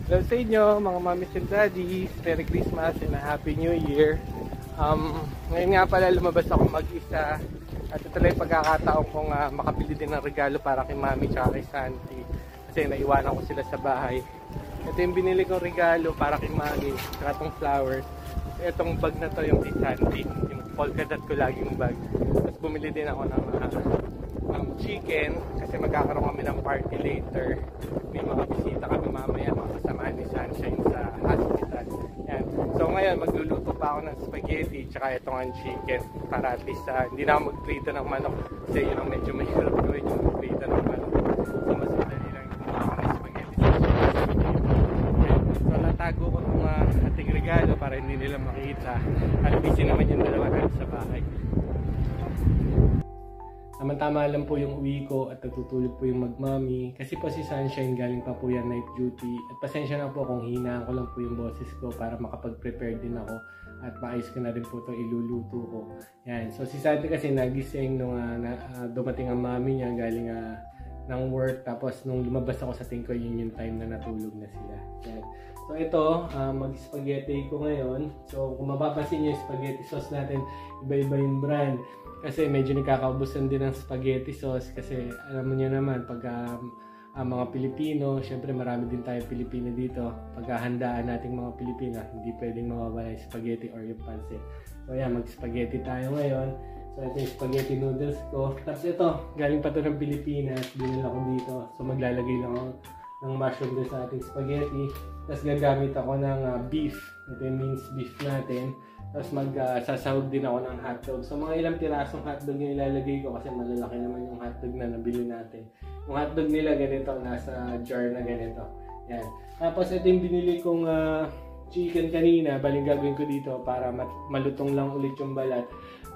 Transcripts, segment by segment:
Hello sa inyo, mga mommies and daddies. Merry Christmas and a Happy New Year. Ngayon nga pala lumabas ako mag-isa. At ito lang yung pagkakataon kong makabili din ng regalo para kay mami at kay Santi. Kasi naiwanan ko sila sa bahay. Ito yung binili kong regalo para kay mami. Saka itong flowers. Itong bag na to yung kay Santi. Yung polka dot ko laging bag. Tapos bumili din ako ng chicken. Kasi magkakaroon kami ng party later. May mga bisita kami mamaya, mga kasamahan ni Sunshine sa hospital. Yan. So ngayon, magluluto pa ako ng spaghetti tsaka itong ang chicken para at least hindi na ako magprito ng manok kasi yun ang medyo mahirap gawin yung magprito ng manok. So mas madali lang yung mga ng spaghetti sa yan. So natago ko itong ating regalo para hindi nila makita at busy naman yung dalawa natin sa bahay. Tama-tama lang po yung uwi ko at natutulog po yung magmami. Kasi po si Sunshine galing pa po yan night duty. At pasensya na po kung hinaan ko lang po yung boses ko para makapag-prepare din ako. At maayos ko na rin po itong iluluto ko. Yan. So si Santi kasi nagising nung dumating ang mami niya galing ng work. Tapos nung lumabas ako sa tingko yun yung time na natulog na sila. Yan. So ito, mag-spaghetti ko ngayon. So kung mapapansin nyo yung spaghetti sauce natin, iba-iba yung brand. Kasi medyo nagkakaubusan din ng spaghetti sauce kasi alam mo niyo naman pag mga Pilipino, syempre marami din tayo Pilipino dito. Paghahandaan nating mga Pilipino, hindi pwedeng mawawala yung spaghetti or yung pancit. So yan, mag-spaghetti tayo ngayon. So ito yung spaghetti noodles ko. Tapos ito, galing pa ito ng Pilipinas, dinala ko dito. So maglalagay lang ako ng mushroom din sa ating spaghetti. Tapos gagamit ako ng beef. Ito yung minced beef natin. Tapos magsasahog din ako ng hotdog. So mga ilang pirasong hotdog yung ilalagay ko kasi malalaki naman yung hotdog na nabili natin. Yung hotdog nila ganito, nasa jar na ganito. Yan. Tapos ito yung binili kong chicken kanina. Baling gagawin ko dito para malutong lang ulit yung balat.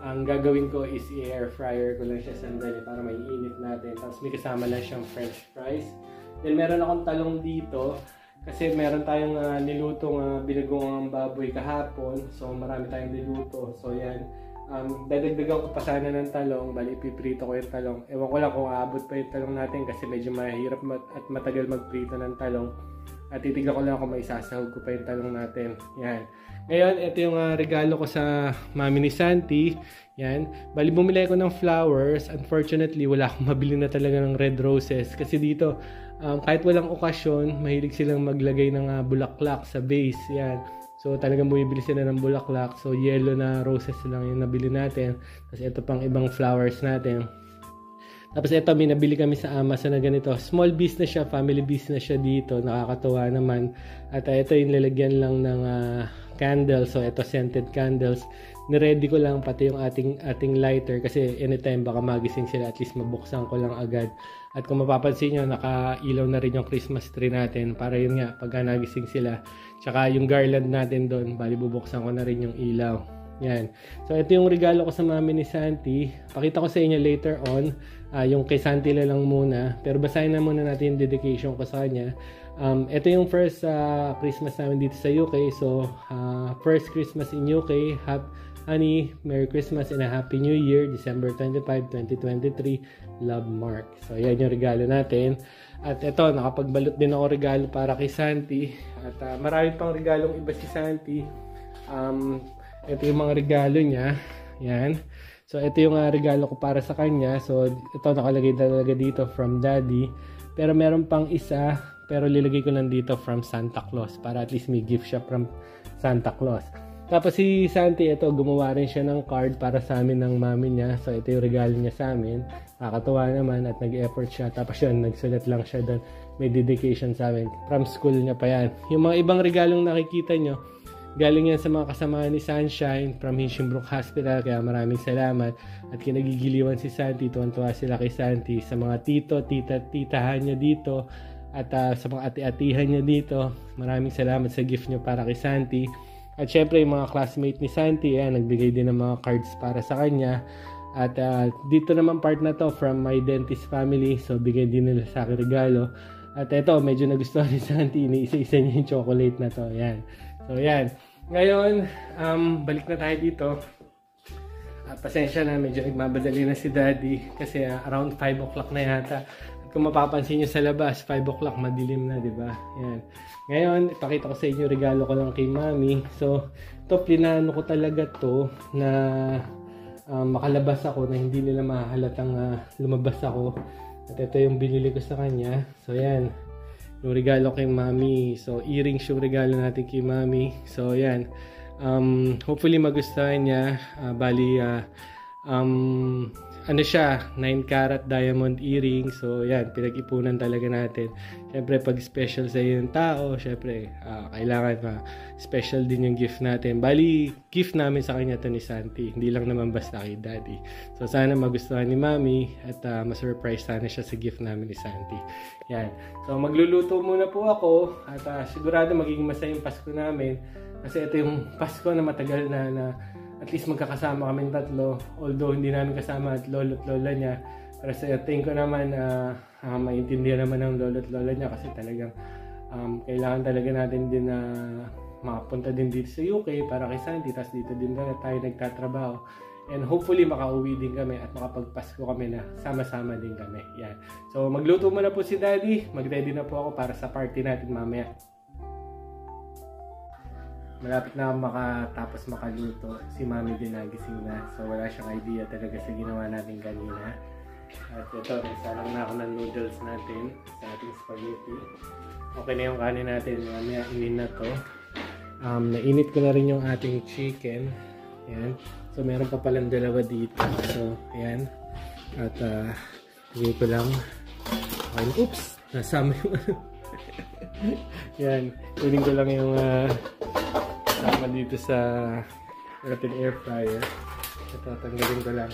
Ang gagawin ko is i-air fryer ko lang siya sandali para may init natin. Tapos may kasama lang siyang french fries. Then meron akong talong dito. Kasi meron tayong nilutong binagong baboy kahapon. So marami tayong niluto. So yan. Dadagdagan ko pa sana ng talong. Bali ipiprito ko yung talong. Ewan ko lang kung aabot pa yung talong natin. Kasi medyo mahirap at matagal magprito ng talong. At titignan ko lang kung may sasahog ko pa yung talong natin. Yan. Ngayon, ito yung regalo ko sa mami ni Santi. Yan. Bali bumili ako ng flowers. Unfortunately, wala akong mabili na talaga ng red roses. Kasi dito, kahit walang okasyon, mahilig silang maglagay ng bulaklak sa base. Yan. So talagang bumibili sila ng bulaklak. So yellow na roses lang yung nabili natin. Tapos ito pang ibang flowers natin. Tapos ito, may nabili kami sa Amazon na ganito. Small business siya, family business siya dito. Nakakatuwa naman. At ito yung lalagyan lang ng candles. So ito, scented candles. Niready ko lang pati yung ating lighter kasi anytime baka magising sila, at least mabuksan ko lang agad. At kung mapapansin nyo, nakailaw na rin yung Christmas tree natin para yun nga, pagka nagising sila. Tsaka yung garland natin doon, bali bubuksan ko na rin yung ilaw. Yan. So ito yung regalo ko sa mami ni Santi. Pakita ko sa inyo later on. Yung kay Santi lang muna. Pero basahin na muna natin yung dedication ko sa kanya. Ito yung first Christmas namin dito sa UK. So first Christmas in UK. Honey, Merry Christmas and a Happy New Year, December 25, 2023. Love, Mark. So, yan yung regalo natin. At ito, nakapagbalot din ako regalo para kay Santi. At marami pang regalong iba si Santi. Ito yung mga regalo niya. Yan. So, ito yung regalo ko para sa kanya. So, ito nakalagay talaga dito from Daddy. Pero meron pang isa, pero lilagay ko lang dito from Santa Claus para at least may gift siya from Santa Claus. Tapos si Santi, ito, gumawa rin siya ng card para sa amin ng mami niya. So, ito yung regalo niya sa amin. Nakakatuwa naman at nag-effort siya. Tapos yun, nagsulat lang siya doon. May dedication sa amin. From school niya pa yan. Yung mga ibang regalong nakikita nyo, galing yan sa mga kasamahan ni Sunshine from Hinchinbrook Hospital. Kaya maraming salamat. At kinagigiliwan si Santi. Tuwan-tuwa sila kay Santi. Sa mga tito, titahan niya dito. At sa mga ati-atihan niya dito. Maraming salamat sa gift niyo para kay Santi. At syempre yung mga classmate ni Santi, nagbigay din ng mga cards para sa kanya. At dito naman part na to from my dentist family. So bigay din nila sa akin regalo. At ito, medyo nagustuhan ni Santi. Iniisa-isa niya yung chocolate na to. Yan. So yan. Ngayon, balik na tayo dito. Pasensya na, medyo nagmamadali na si Daddy. Kasi around 5 o'clock na yata. At kung mapapansin nyo sa labas, 5 o'clock, madilim na, di ba? Yan. Ngayon, ipakita ko sa inyo, regalo ko lang kay Mami. So, ito, plinano ko talaga to na makalabas ako, na hindi nila mahahalatang lumabas ako. At ito yung binili ko sa kanya. So, yan. Yung regalo kay Mami. So, earrings yung regalo natin kay Mami. So, yan. Hopefully magustuhan niya. Ano siya, 9 karat diamond earring. So yan, pinag-ipunan talaga natin. Syempre pag special sa iyo yung tao, syempre kailangan special din yung gift natin. Bali, gift namin sa kanya to ni Santi. Hindi lang naman basta kay Daddy. So sana magustuhan ni Mami at ma-surprise sana siya sa gift namin ni Santi. Yan. So magluluto muna po ako at sigurado magiging masaya yung Pasko namin. Kasi ito yung Pasko na matagal na at least magkakasama kami tatlo. Although hindi namin kasama at lolo at lola niya. Pero sa tingin ko naman, maintindihan naman ng lolo at lola niya kasi talagang kailangan talaga natin din na makapunta din dito sa UK para kay Santi. Tapos dito din na tayo nagtatrabaho. And hopefully makauwi din kami at makapagpasko kami na sama-sama din kami. Yan. So magluto muna po si Daddy. Mag-ready na po ako para sa party natin mamaya. Malapit na makatapos makaluto. Si Mami din nagising na. So wala siyang idea talaga sa ginawa natin kanina. At ito, nagsalang na ako ng noodles natin sa ating spaghetti. Okay na yung kanin natin. Mamaya inin na to. Nainit ko na rin yung ating chicken. Ayan. So meron pa palang dalawa dito. So ayan. At hindi ko lang. Okay. Oops! Nasama yung ano. Ayan. Kunin ko lang yung sama dito sa ating air fryer. At tatanggalin ko lang.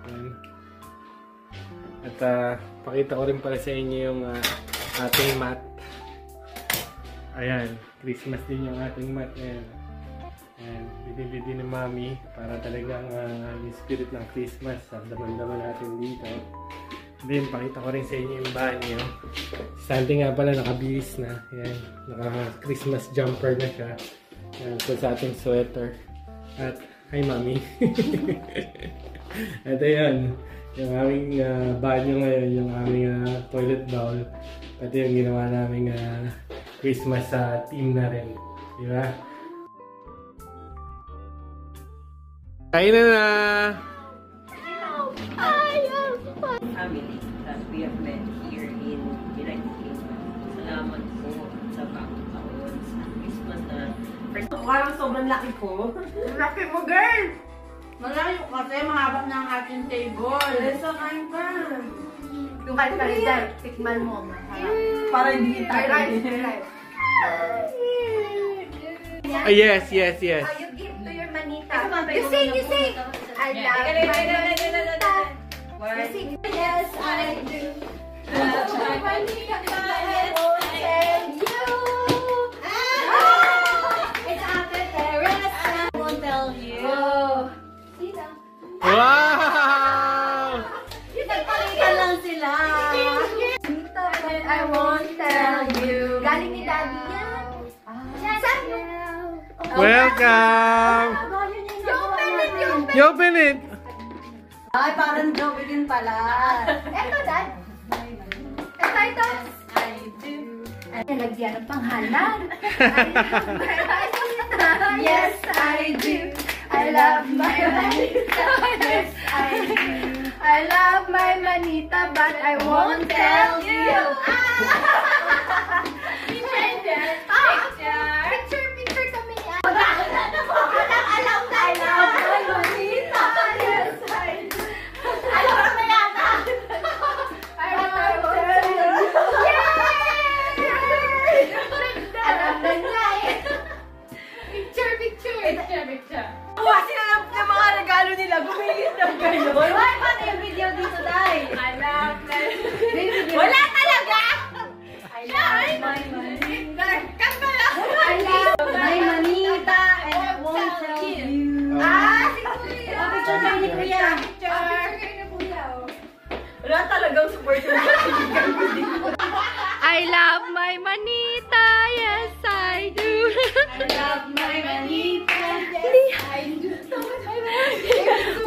Ayan. At pakita ko rin pala sa inyo yung ating mat. Ayan. Christmas din yung ating mat. Ayan. Ayan. Bili ni Mami para talagang yung spirit ng Christmas. Daman-daman natin dito. Then, pakita ko rin sa inyo yung banyo. Santi nga pala, nakabihis na. Ayan, naka-Christmas jumper na siya. Ayan, so sa ating sweater. At, hi Mami. At ayan, yung aming banyo ngayon, yung aming toilet bowl. Pati yung ginawa naming Christmas theme na rin. Diba? Kain na na! Family that we have met here in United Kingdom. Salamat po sa bagong taon, sa Christmas na Parang sobrang laki ko. Laki mo, girl! Malayo kasi, mahaba na ang ating table. So, kain ka. Yung kalit-kalitan, tikman mo. Para hindi tayo. Yes. You give to your manita. You sing! I love my manita. You sing. Yes, I do. I love my manita. I won't tell you. It's after Terrace. I won't tell you. Wow! Nagpalitan lang sila. I won't tell you. Galing ni Daddy yan. Saan mo? Welcome! You open it! Ay, parang Joey din pala. Eto, Dad. Ito. I do. Ay, nalagyan ng panghalan. Yes, I do. I love my manita. Yes, I do. I love my manita, but I won't tell you. Picture kami yan. Alam na. I love my manita. Yes, I do. Alam na ba yata? I won't tell you. Yay! Alam na niya eh. Picture. Buwasin na lang yung mga regalo nila. Gumilit na gano'n. Wala pa na yung video dito, Day. I love my... Wala talaga! I love my manita. I love my manita and I won't tell you. Si Kuya. Picture kayo ni Kuya. Picture kayo ni Kuya. Wala talagang support yung I love my manita, yes I do. I love my manita, yes I do.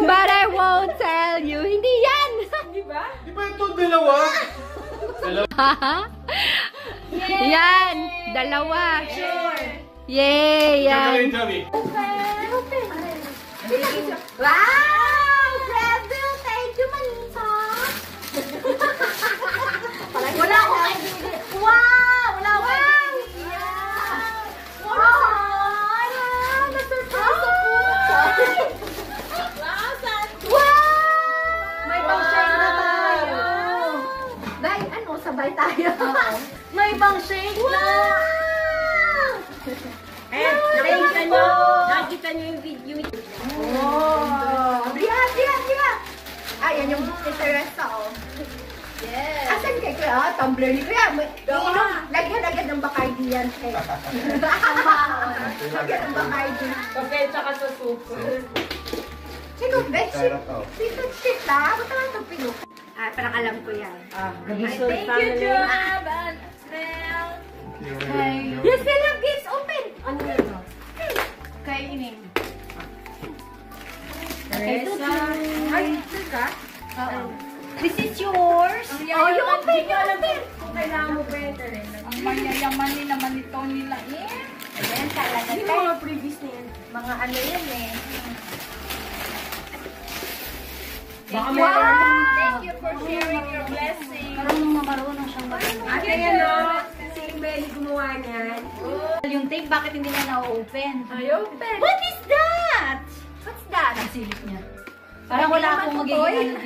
But I won't tell you. Hindi yan! Di ba? Di ba ito dalawa? Yan, dalawa. Yay, yan. Joey. Wow! Grabe! Thank you, Manita! Wala akong idea. Wow! Wala akong idea. Wow! Na-surprise ako! Wow! May pang-shake na tayo. Dahil ano, sabay tayo. May pang-shake na! Nakikita nyo yung video. Oh! Diya! Ay, yan yung book ni Teresa, oh. Yes. Asan kay Kuya? Tumbler ni Kuya. Lagyan agad ng Bacardi yan. Lagyan ng Bacardi. Kape tsaka sa soup. Sino? Bedsheet? Bedsheet lang? Ba't naman itong pinuk? Parang alam ko yan. Gabisol Thank you, Joab! You still have gifts open! Ano yun? Kay Ining. Teresa. Ay, teka. This is yours. Oh, you open! You open! Kung kailangan mo pa yun, Teresa. Ang mayayaman ni naman ito nila eh. Ayan, talaga. Yung mga previous na yan. Mga ano yan eh. Baka Wow! meron. Thank you for sharing your blessing. Marunong siyang Ate, ano? Si Belly gumawa niyan. Yung tape, bakit hindi niya na-open? Ay, open. What is that? What's that? Ang silip niya. Parang wala akong magiging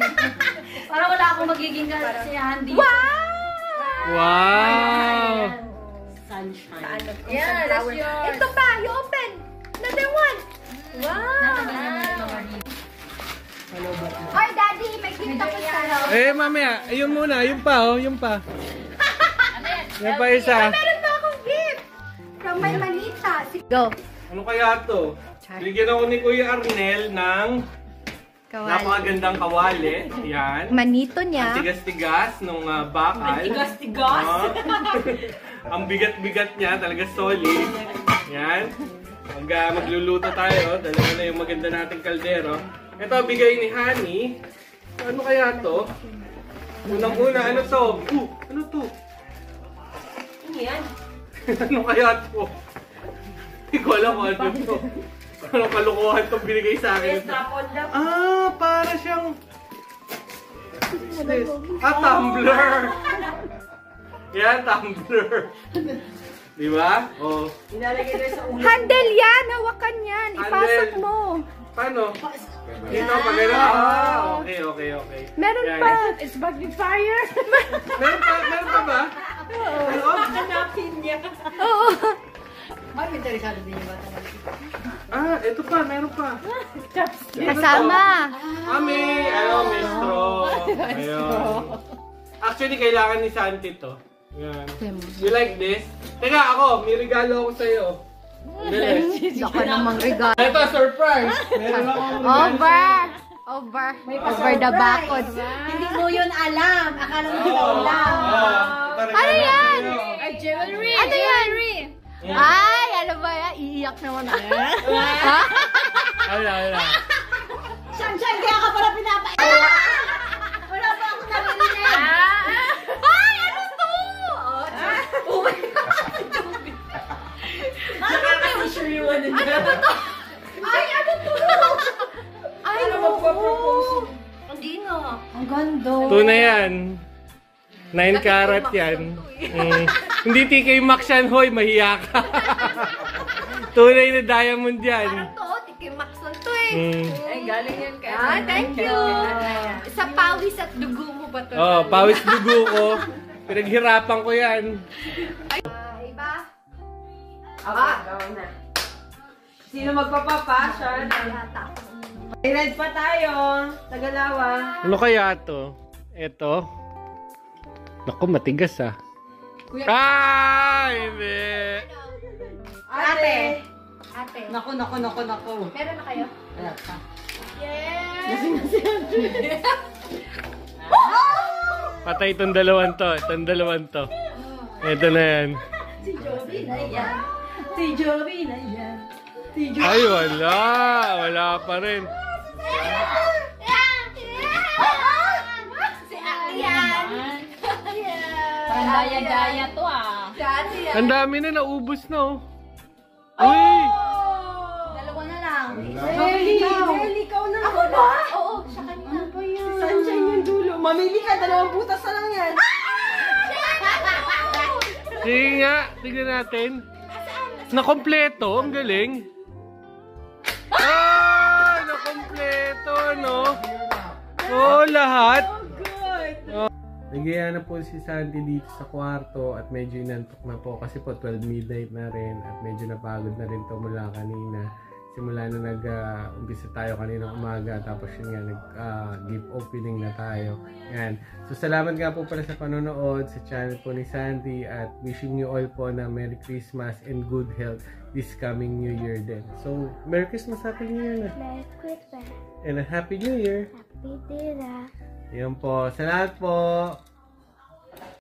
Parang wala akong magiging kasiyahan dito. Wow! Sunshine. Yeah, that's yours. Ito pa, you open. Another one. Wow. Hoy, Daddy, may gift ako sa'yo. Eh, mamaya. Ayun muna. Yung pa, oh. Yung pa. Yung pa isa. Meron pa akong gift. From my Manita. Go. Ano kaya to? Bigyan ako ni Kuya Arnel ng napakagandang kawali. Yan. Manito Ang niya. tigas-tigas nung bakal. Tigas-tigas. Ang bigat-bigat niya. Talaga solid. Yan. Magluluto tayo. Dalawa na yung maganda nating kaldero. Ito, bigay ni Honey. Ano kaya to? Unang-una, ano to? Ano to? Ano yan? Ano kaya to? Hindi ko alam kung ano to. Anong kalukuhan itong binigay sa akin? Yes, drop on the... Para siyang... Tumbler! Yan, tumbler. Di ba? Oh. Nilalagay na sa ulo. Handle yan! Hawakan yan! Ipasok Handle. mo! Paano? Dito, pag okay. Meron Yan. pa! It's backfire. Meron pa ba? Ano? Hanapin niya. Oo! Ito pa, meron pa. Kasama! May straw. Ayun. Actually, kailangan ni Santi to. Yan. You like this? Teka, ako, may regalo ako sa'yo. Bilis. Baka namang regalo. Ito, surprise! Meron akong regalo Over the backod. Hindi mo yun alam. Akala mo ikaw lang. Ano yan? Ay, jewelry! Ano yan? Ay, ano ba yan? Iiyak naman ako. Ha? Wala. Shan, kaya ka pala pinapait. Wala pa ako narinig. Ay, ano to? Nakaka-sure yung ano niya. Ano ba to? Ay, ano to? Ay, Ano magpa-propose? Hindi nga. ang ganda. Tuna yan. 9 karat yan. Hindi TK Maxx yan, hoy. Mahiya ka. Tunay na diamond yan. To, Tiki Maxon to eh. Ay, galing yan kay... Ah, thank you. Sa pawis at dugo mo ba to? Pawis dugo ko. Pinaghirapan ko yan. Iba? Aba, na. Sino magpapapasyon? Red pa tayo. Tagalawa. Ano kaya to? Ito? Naku, matigas ah. Hindi. Ate. Naku. Meron na kayo? Wala pa. Patay itong dalawang to. Ito na yan. Si Joey na yan. Ay, wala. Wala pa rin. Si Ate yan. Daya-daya to ah. Ang dami na, naubos na oh. Uy! Dalawa na lang. Really, ikaw na. Ako ba? Oo, siya kanina. Ano ba yan? Sunshine yung dulo. Mamili ka, 2 butas na lang yan. Sige nga, tignan natin. Nakompleto, ang galing. Ah! Nakompleto, no? Oh, lahat. Good. Nagaya na po si Santi dito sa kwarto at medyo inantok na po kasi po 12 midnight na rin at medyo napagod na rin to mula kanina. Simula na nag-umpisa tayo kaninang umaga tapos yun nga nag-gift opening na tayo. Yan. So salamat nga po pala sa panonood sa channel po ni Santi at wishing you all po na Merry Christmas and good health this coming New Year din. So Merry Christmas, Happy New Year na. Merry Christmas. And a Happy New Year. Happy Dira. Yan po. Salamat po.